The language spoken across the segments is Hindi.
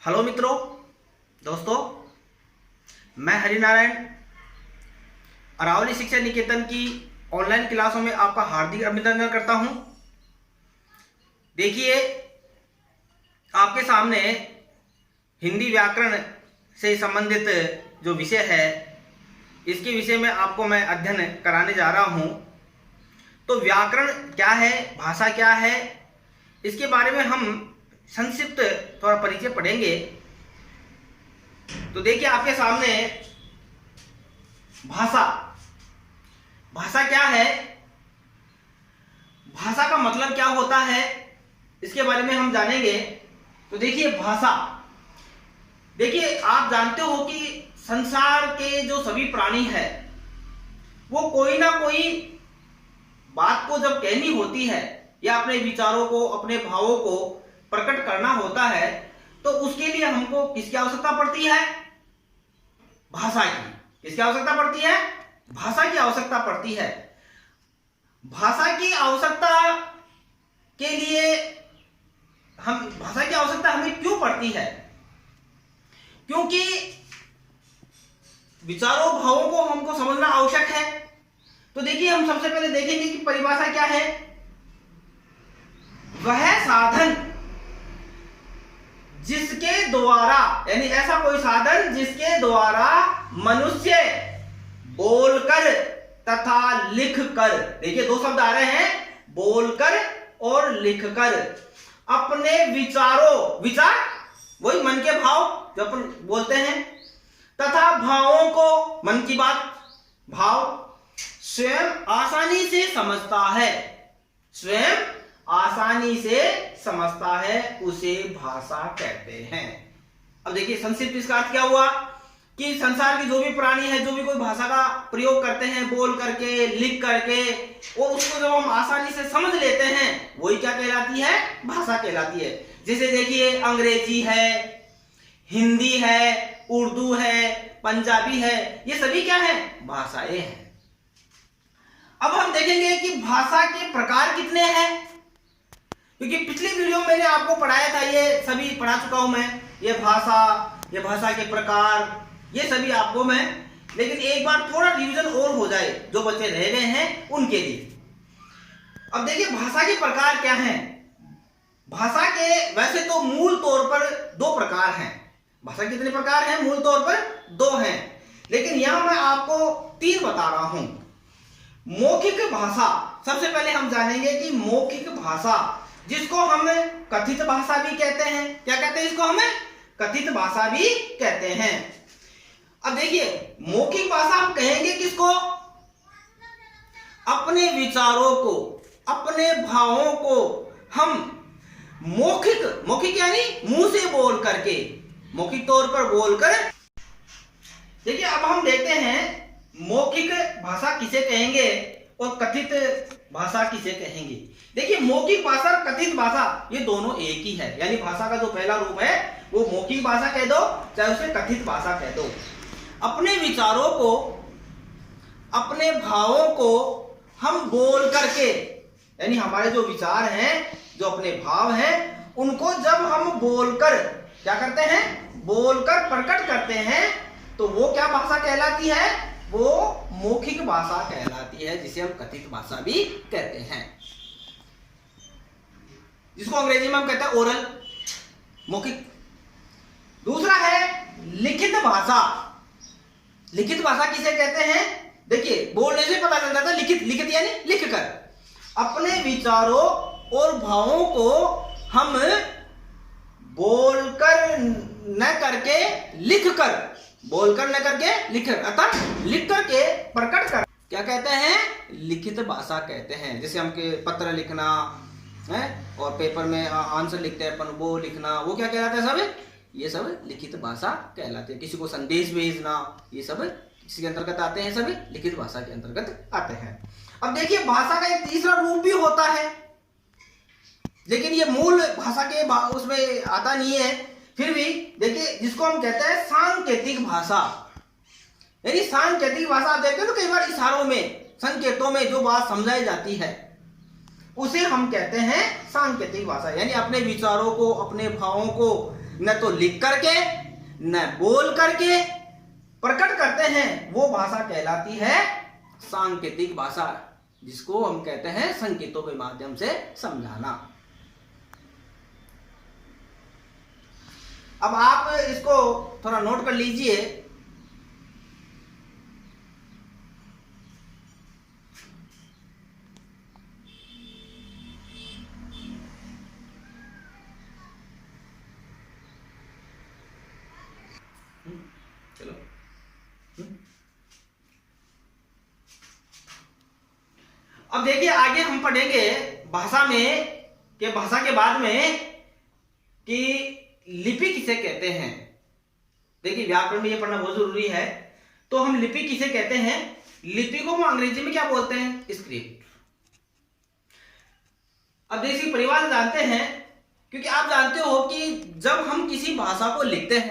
हेलो मित्रों, दोस्तों, मैं हरिनारायण अरावली शिक्षा निकेतन की ऑनलाइन क्लासों में आपका हार्दिक अभिनंदन करता हूं। देखिए, आपके सामने हिंदी व्याकरण से संबंधित जो विषय है, इसके विषय में आपको मैं अध्ययन कराने जा रहा हूं। तो व्याकरण क्या है, भाषा क्या है, इसके बारे में हम संक्षिप्त थोड़ा परिचय पढ़ेंगे। तो देखिए, आपके सामने भाषा क्या है, भाषा का मतलब क्या होता है, इसके बारे में हम जानेंगे। तो देखिए, भाषा, देखिए आप जानते हो कि संसार के जो सभी प्राणी हैं, वो कोई ना कोई बात को जब कहनी होती है या अपने विचारों को, अपने भावों को प्रकट करना होता है, तो उसके लिए हमको किसकी आवश्यकता पड़ती है? भाषा की। किसकी आवश्यकता पड़ती है? भाषा की आवश्यकता पड़ती है। भाषा की आवश्यकता के लिए भाषा की आवश्यकता हमें क्यों पड़ती है? क्योंकि विचारों, भावों को हमको समझना आवश्यक है। तो देखिए, हम सबसे पहले देखेंगे कि परिभाषा क्या है। वह साधन जिसके द्वारा, यानी ऐसा कोई साधन जिसके द्वारा मनुष्य बोलकर तथा लिखकर, देखिए दो शब्द आ रहे हैं, बोलकर और लिखकर, अपने विचारों, विचार वही मन के भाव जो अपन बोलते हैं, तथा भावों को, मन की बात, भाव, स्वयं आसानी से समझता है, स्वयं आसानी से समझता है, उसे भाषा कहते हैं। अब देखिए, संक्षिप्त इसका अर्थ क्या हुआ कि संसार की जो भी प्राणी है, जो भी कोई भाषा का प्रयोग करते हैं, बोल करके, लिख करके, और उसको जब हम आसानी से समझ लेते हैं, वही क्या कहलाती है? भाषा कहलाती है। जैसे देखिए, अंग्रेजी है, हिंदी है, उर्दू है, पंजाबी है, ये सभी क्या है? भाषाएं हैं। अब हम देखेंगे कि भाषा के प्रकार कितने हैं, क्योंकि पिछली वीडियो में मैंने आपको पढ़ाया था, ये सभी पढ़ा चुका हूं मैं, ये भाषा के प्रकार, ये सभी आपको मैं, लेकिन एक बार थोड़ा रिवीजन और हो जाए, जो बच्चे रह गए हैं उनके लिए। अब देखिए, भाषा के प्रकार क्या हैं। भाषा के वैसे तो मूल तौर पर दो प्रकार हैं। भाषा कितने प्रकार हैं? मूल तौर पर दो हैं, लेकिन यहां मैं आपको तीन बता रहा हूं। मौखिक भाषा, सबसे पहले हम जानेंगे कि मौखिक भाषा, जिसको हम कथित भाषा भी कहते हैं। क्या कहते हैं इसको? हमें कथित भाषा भी कहते हैं। अब देखिए, मौखिक भाषा हम कहेंगे किसको? अपने विचारों को, अपने भावों को हम मौखिक यानी मुंह से बोल करके, मौखिक तौर पर बोलकर। देखिए, अब हम देखते हैं मौखिक भाषा किसे कहेंगे और कथित भाषा किसे कहेंगे। देखिए, मौखिक भाषा और कथित भाषा ये दोनों एक ही है, यानी भाषा का जो पहला रूप है वो मौखिक भाषा कह दो, चाहे उसे कथित भाषा कह दो। अपने विचारों को, अपने भावों को हम बोल करके, यानी हमारे जो विचार हैं, जो अपने भाव हैं, उनको जब हम बोलकर क्या करते हैं? बोलकर प्रकट करते हैं, तो वो क्या भाषा कहलाती है? वो मौखिक भाषा कहलाती है, जिसे हम कथित भाषा भी कहते हैं, जिसको अंग्रेजी में हम कहते हैं ओरल, मौखिक। दूसरा है लिखित भाषा। लिखित भाषा किसे कहते हैं? देखिए, बोलने से पता चल जाता है, लिखित यानी लिखकर, अपने विचारों और भावों को हम बोलकर न करके लिखकर, बोलकर न करके लिखकर, अर्थात लिख करके प्रकट कर, क्या कहते हैं? लिखित भाषा कहते हैं। जैसे हम के पत्र लिखना है और पेपर में आंसर लिखते हैं अपन, वो लिखना, वो क्या कहलाता है? सब ये सब लिखित भाषा कहलाते हैं। किसी को संदेश भेजना, ये सब किसी के अंतर्गत आते हैं, सभी लिखित भाषा के अंतर्गत आते हैं। अब देखिए, भाषा का एक तीसरा रूप भी होता है, लेकिन ये मूल भाषा के उसमें आता नहीं है, फिर भी देखिए, जिसको हम कहते हैं सांकेतिक भाषा। यानी सांकेतिक भाषा आप देखते हो तो कई बार इशारों में, संकेतों में जो बात समझाई जाती है, उसे हम कहते हैं सांकेतिक भाषा। यानी अपने विचारों को, अपने भावों को न तो लिख करके न बोल करके प्रकट करते हैं, वो भाषा कहलाती है सांकेतिक भाषा, जिसको हम कहते हैं संकेतों के माध्यम से समझाना। अब आप इसको थोड़ा नोट कर लीजिए। चलो अब देखिए, आगे हम पढ़ेंगे भाषा के बाद में कि लिपि किसे कहते हैं। देखिए, व्याकरण में ये पढ़ना बहुत जरूरी है। तो हम लिपि किसे कहते हैं? लिपि को हम अंग्रेजी में क्या बोलते हैं? स्क्रिप्ट। अब देखिए, परिवार जानते हैं, क्योंकि आप जानते हो कि जब हम किसी भाषा को लिखते हैं,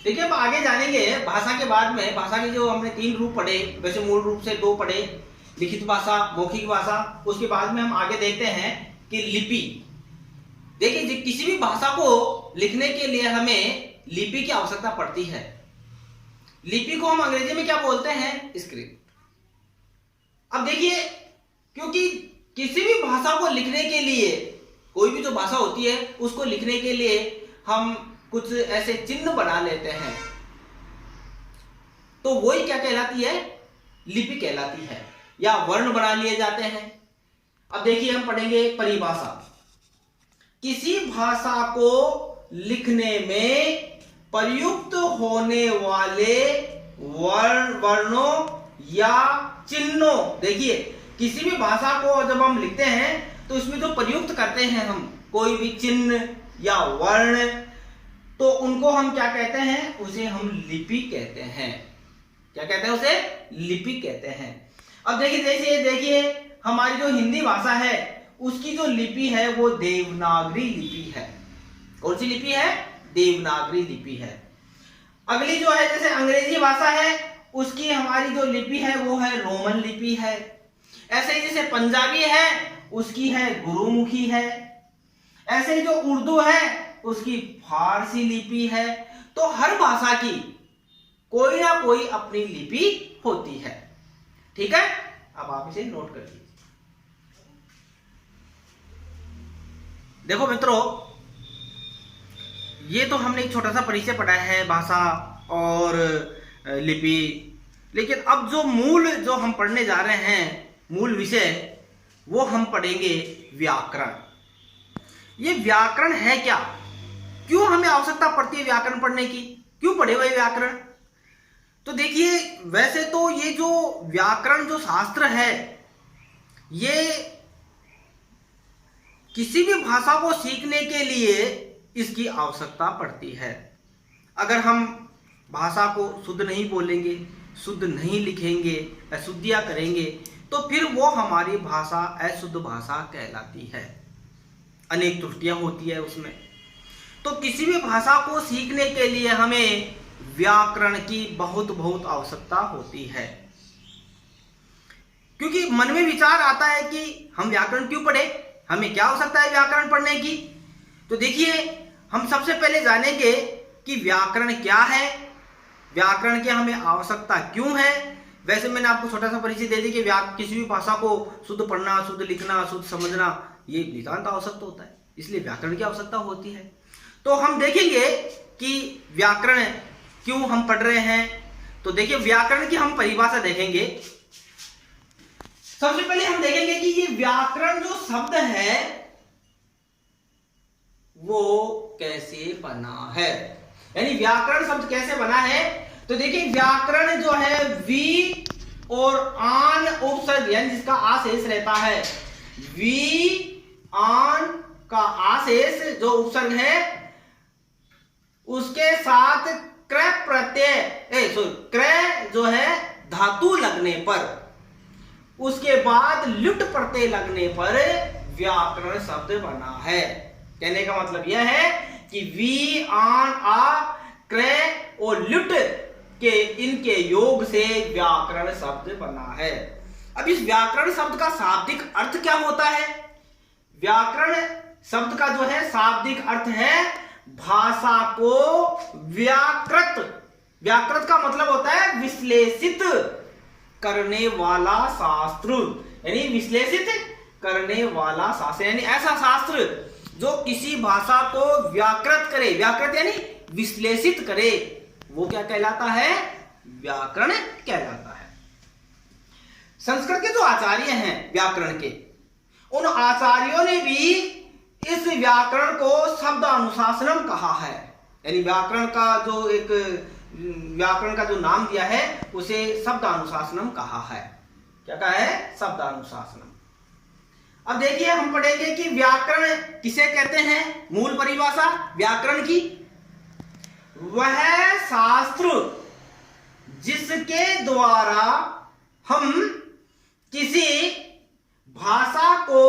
देखिए अब आगे जानेंगे भाषा के बाद में। भाषा के जो हमने 3 रूप पढ़े, वैसे मूल रूप से 2 पढ़े, लिखित भाषा, मौखिक भाषा। उसके बाद में हम आगे देखते हैं कि लिपि। देखिए, किसी भी भाषा को लिखने के लिए हमें लिपि की आवश्यकता पड़ती है। लिपि को हम अंग्रेजी में क्या बोलते हैं? स्क्रिप्ट। अब देखिए, क्योंकि किसी भी भाषा को लिखने के लिए, कोई भी जो भाषा होती है उसको लिखने के लिए हम कुछ ऐसे चिन्ह बना लेते हैं, तो वही क्या कहलाती है? लिपि कहलाती है, या वर्ण बना लिए जाते हैं। अब देखिए, हम पढ़ेंगे परिभाषा। किसी भाषा को लिखने में प्रयुक्त होने वाले वर्णों या चिन्हों। देखिए, किसी भी भाषा को जब हम लिखते हैं तो इसमें जो प्रयुक्त करते हैं हम कोई भी चिन्ह या वर्ण, तो उनको हम क्या कहते हैं? उसे हम लिपि कहते हैं। क्या कहते हैं? उसे लिपि कहते हैं। अब देखिए हमारी जो हिंदी भाषा है उसकी जो लिपि है वो देवनागरी लिपि है। कौन सी लिपि है? देवनागरी लिपि है। अगली जो है, जैसे अंग्रेजी भाषा है, उसकी हमारी जो लिपि है वो है रोमन लिपि है। ऐसे ही जैसे पंजाबी है उसकी है गुरुमुखी है। ऐसे ही जो उर्दू है उसकी फारसी लिपि है। तो हर भाषा की कोई ना कोई अपनी लिपि होती है। ठीक है, अब आप इसे नोट कर लीजिए। देखो मित्रों, ये तो हमने एक छोटा सा परिचय पढ़ा है भाषा और लिपि, लेकिन अब जो हम पढ़ने जा रहे हैं मूल विषय, वो हम पढ़ेंगे व्याकरण। ये व्याकरण है क्या? क्यों हमें आवश्यकता पड़ती है व्याकरण पढ़ने की? क्यों पढ़े हुए व्याकरण? तो देखिए, वैसे तो ये जो व्याकरण जो शास्त्र है, ये किसी भी भाषा को सीखने के लिए इसकी आवश्यकता पड़ती है। अगर हम भाषा को शुद्ध नहीं बोलेंगे, शुद्ध नहीं लिखेंगे, अशुद्धियां करेंगे, तो फिर वो हमारी भाषा अशुद्ध भाषा कहलाती है। अनेक त्रुटियां होती है उसमें। तो किसी भी भाषा को सीखने के लिए हमें व्याकरण की बहुत आवश्यकता होती है। क्योंकि मन में विचार आता है कि हम व्याकरण क्यों पढ़े, हमें क्या आवश्यकता है व्याकरण पढ़ने की। तो देखिए, हम सबसे पहले जानेंगे कि व्याकरण क्या है, व्याकरण की हमें आवश्यकता क्यों है। वैसे मैंने आपको छोटा सा परिचय दे दिया कि किसी भी भाषा को शुद्ध पढ़ना, शुद्ध लिखना, शुद्ध समझना, ये नितांत आवश्यक होता है, इसलिए व्याकरण की आवश्यकता होती है। तो हम देखेंगे कि व्याकरण क्यों हम पढ़ रहे हैं। तो देखिए, व्याकरण की हम परिभाषा देखेंगे। सबसे पहले हम देखेंगे कि ये व्याकरण जो शब्द है वो कैसे बना है, यानी व्याकरण शब्द कैसे बना है। तो देखिए, व्याकरण जो है वी और आन उपसर्ग, यानी जिसका आशेष रहता है, वी आन का आशेष जो उपसर्ग है उसके साथ क्रय प्रत्यय क्रय जो है धातु लगने पर, उसके बाद लुट प्रत्यय लगने पर व्याकरण शब्द बना है। कहने का मतलब यह है कि वी आन आ क्रय और लुट के इनके योग से व्याकरण शब्द बना है। अब इस व्याकरण शब्द का शाब्दिक अर्थ क्या होता है? व्याकरण शब्द का जो है शाब्दिक अर्थ है भाषा को व्याकृत, व्याकृत का मतलब होता है विश्लेषित करने वाला शास्त्र, यानी विश्लेषित करने वाला शास्त्र, यानी ऐसा शास्त्र जो किसी भाषा को व्याकृत करे, व्याकृत यानी विश्लेषित करे, वो क्या कहलाता है? व्याकरण कहलाता है। संस्कृत के जो आचार्य हैं व्याकरण के, उन आचार्यों ने भी इस व्याकरण को शब्द अनुशासनम कहा है, यानी व्याकरण का जो एक व्याकरण का जो नाम दिया है उसे शब्द अनुशासनम कहा है। क्या कहा है? शब्द अनुशासनम। अब देखिए हम पढ़ेंगे कि व्याकरण किसे कहते हैं। मूल परिभाषा व्याकरण की, वह शास्त्र जिसके द्वारा हम किसी भाषा को,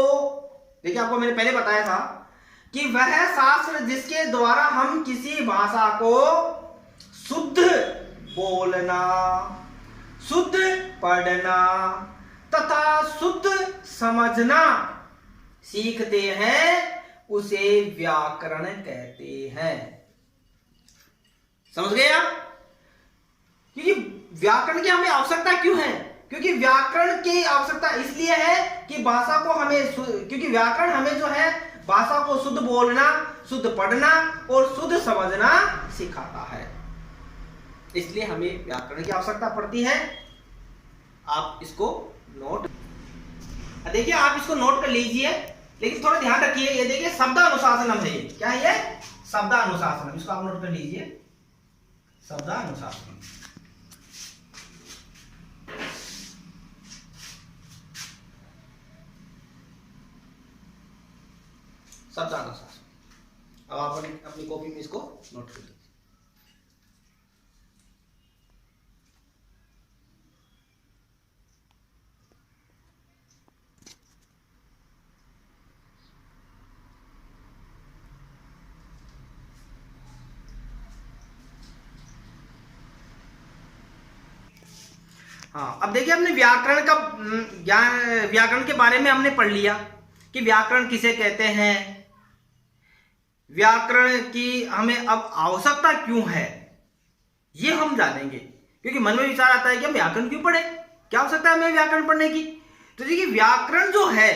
देखिए आपको मैंने पहले बताया था कि वह शास्त्र जिसके द्वारा हम किसी भाषा को शुद्ध बोलना, शुद्ध पढ़ना तथा शुद्ध समझना सीखते हैं, उसे व्याकरण कहते हैं। समझ गए आप? क्योंकि व्याकरण की हमें आवश्यकता क्यों है? क्योंकि व्याकरण की आवश्यकता इसलिए है कि भाषा को हमें, क्योंकि व्याकरण हमें जो है भाषा को शुद्ध बोलना, शुद्ध पढ़ना और शुद्ध समझना सिखाता है, इसलिए हमें व्याकरण की आवश्यकता पड़ती है। आप इसको नोट, देखिए आप इसको नोट कर लीजिए, लेकिन थोड़ा ध्यान रखिए। ये देखिए शब्द अनुशासनम है, ये क्या है? ये शब्द अनुशासनम, इसको आप नोट कर लीजिए, शब्द अनुशासनम। शब्द अनुशासन। अब आप अपनी कॉपी में इसको नोट कर लीजिए। हाँ, अब देखिए हमने व्याकरण का ज्ञान, व्याकरण के बारे में हमने पढ़ लिया कि व्याकरण किसे कहते हैं, व्याकरण की हमें अब आवश्यकता क्यों है, ये हम जानेंगे। क्योंकि मन में विचार आता है कि हम व्याकरण क्यों पढ़े, क्या आवश्यकता है हमें व्याकरण पढ़ने की। तो देखिए व्याकरण जो है,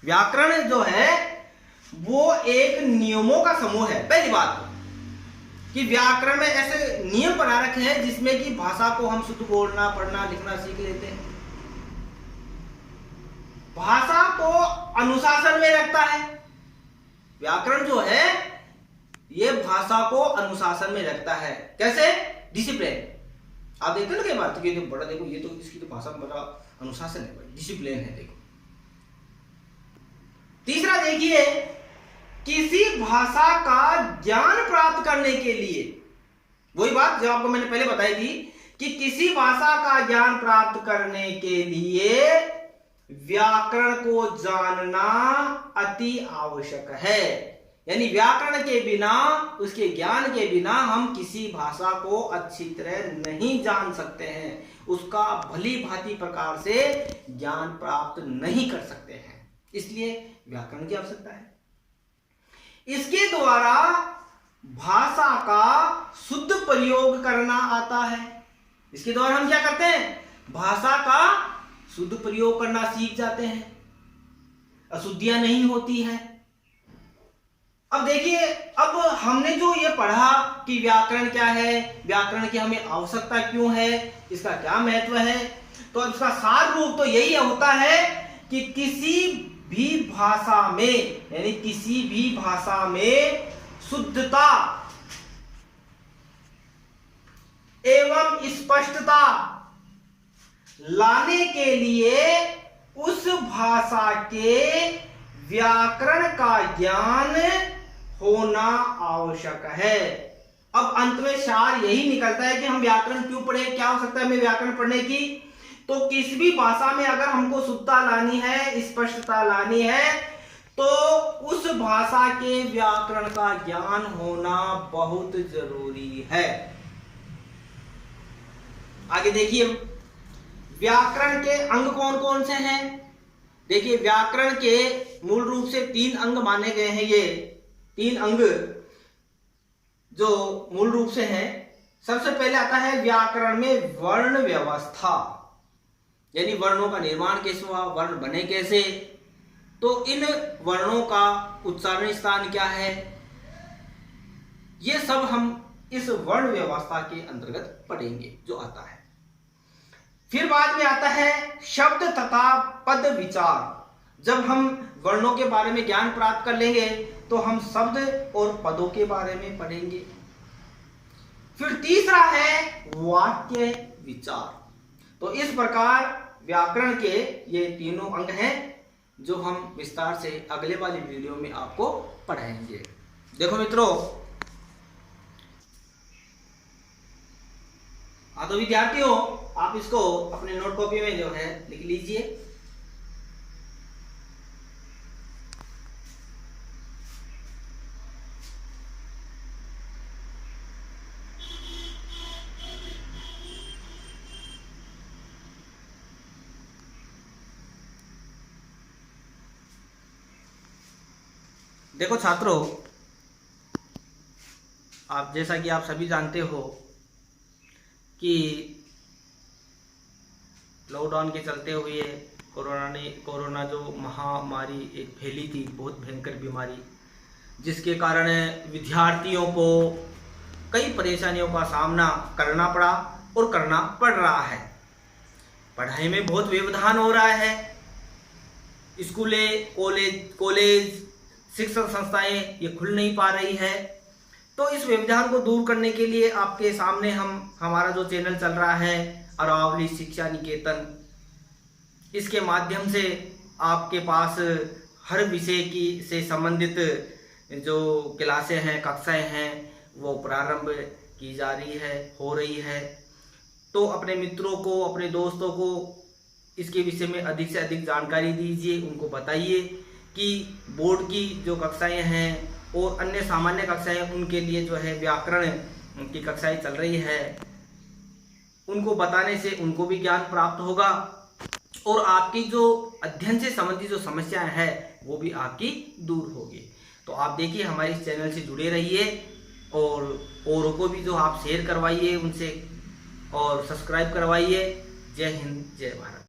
व्याकरण जो है वो एक नियमों का समूह है। पहली बात कि व्याकरण में ऐसे नियम बना रखे हैं जिसमें कि भाषा को हम शुद्ध बोलना, पढ़ना, लिखना सीख लेते हैं। भाषा को अनुशासन में रखता है। व्याकरण जो है ये भाषा को अनुशासन में रखता है। कैसे? डिसिप्लिन। आप देखते हैं ना कई बार तो ये तो बड़ा, देखो ये तो इसकी तो भाषा में बड़ा अनुशासन है भाई, डिसिप्लिन है। देखो तीसरा देखिए, किसी भाषा का ज्ञान प्राप्त करने के लिए, वही बात जो आपको मैंने पहले बताई थी कि किसी भाषा का ज्ञान प्राप्त करने के लिए व्याकरण को जानना अति आवश्यक है। यानी व्याकरण के बिना, उसके ज्ञान के बिना हम किसी भाषा को अच्छी तरह नहीं जान सकते हैं, उसका भली भांति प्रकार से ज्ञान प्राप्त नहीं कर सकते हैं। इसलिए व्याकरण की आवश्यकता है। इसके द्वारा भाषा का शुद्ध प्रयोग करना आता है। इसके द्वारा हम क्या करते हैं? भाषा का शुद्ध प्रयोग करना सीख जाते हैं, अशुद्धियां नहीं होती हैं। अब देखिए, अब हमने जो ये पढ़ा कि व्याकरण क्या है, व्याकरण की हमें आवश्यकता क्यों है, इसका क्या महत्व है, तो इसका सार रूप तो यही होता है कि किसी भी भाषा में, यानी किसी भी भाषा में शुद्धता एवं स्पष्टता लाने के लिए उस भाषा के व्याकरण का ज्ञान होना आवश्यक है। अब अंत में सार यही निकलता है कि हम व्याकरण क्यों पढ़े, क्या हो सकता है हमें व्याकरण पढ़ने की। तो किसी भी भाषा में अगर हमको शुद्धता लानी है, स्पष्टता लानी है, तो उस भाषा के व्याकरण का ज्ञान होना बहुत जरूरी है। आगे देखिए, व्याकरण के अंग कौन कौन से हैं। देखिए व्याकरण के मूल रूप से 3 अंग माने गए हैं। ये 3 अंग जो मूल रूप से हैं, सबसे पहले आता है व्याकरण में वर्ण व्यवस्था, यानी वर्णों का निर्माण कैसे हुआ, वर्ण बने कैसे, तो इन वर्णों का उच्चारण स्थान क्या है, ये सब हम इस वर्ण व्यवस्था के अंतर्गत पढ़ेंगे जो आता है। फिर बाद में आता है शब्द तथा पद विचार। जब हम वर्णों के बारे में ज्ञान प्राप्त कर लेंगे तो हम शब्द और पदों के बारे में पढ़ेंगे। फिर तीसरा है वाक्य विचार। तो इस प्रकार व्याकरण के ये तीनों अंग हैं जो हम विस्तार से अगले वाली वीडियो में आपको पढ़ाएंगे। देखो मित्रों, तो विद्यार्थियों, आप इसको अपने नोट कॉपी में जो है लिख लीजिए। देखो छात्रों, आप जैसा कि आप सभी जानते हो कि लॉकडाउन के चलते हुए कोरोना जो महामारी एक फैली थी, बहुत भयंकर बीमारी, जिसके कारण विद्यार्थियों को कई परेशानियों का सामना करना पड़ा और करना पड़ रहा है। पढ़ाई में बहुत व्यवधान हो रहा है। स्कूलें, कॉलेज, शिक्षण संस्थाएं ये खुल नहीं पा रही है। तो इस व्यवधान को दूर करने के लिए आपके सामने हमारा जो चैनल चल रहा है अरावली शिक्षा निकेतन, इसके माध्यम से आपके पास हर विषय की से संबंधित जो क्लासें हैं, कक्षाएं हैं, वो प्रारंभ की जा रही है, हो रही है। तो अपने मित्रों को, अपने दोस्तों को इसके विषय में अधिक से अधिक जानकारी दीजिए, उनको बताइए कि बोर्ड की जो कक्षाएं हैं और अन्य सामान्य कक्षाएं, उनके लिए जो है व्याकरण की कक्षाएं चल रही है। उनको बताने से उनको भी ज्ञान प्राप्त होगा और आपकी जो अध्ययन से संबंधित जो समस्याएं हैं वो भी आपकी दूर होगी। तो आप देखिए, हमारे इस चैनल से जुड़े रहिए और औरों को भी जो आप शेयर करवाइए उनसे, और सब्सक्राइब करवाइए। जय हिंद, जय भारत।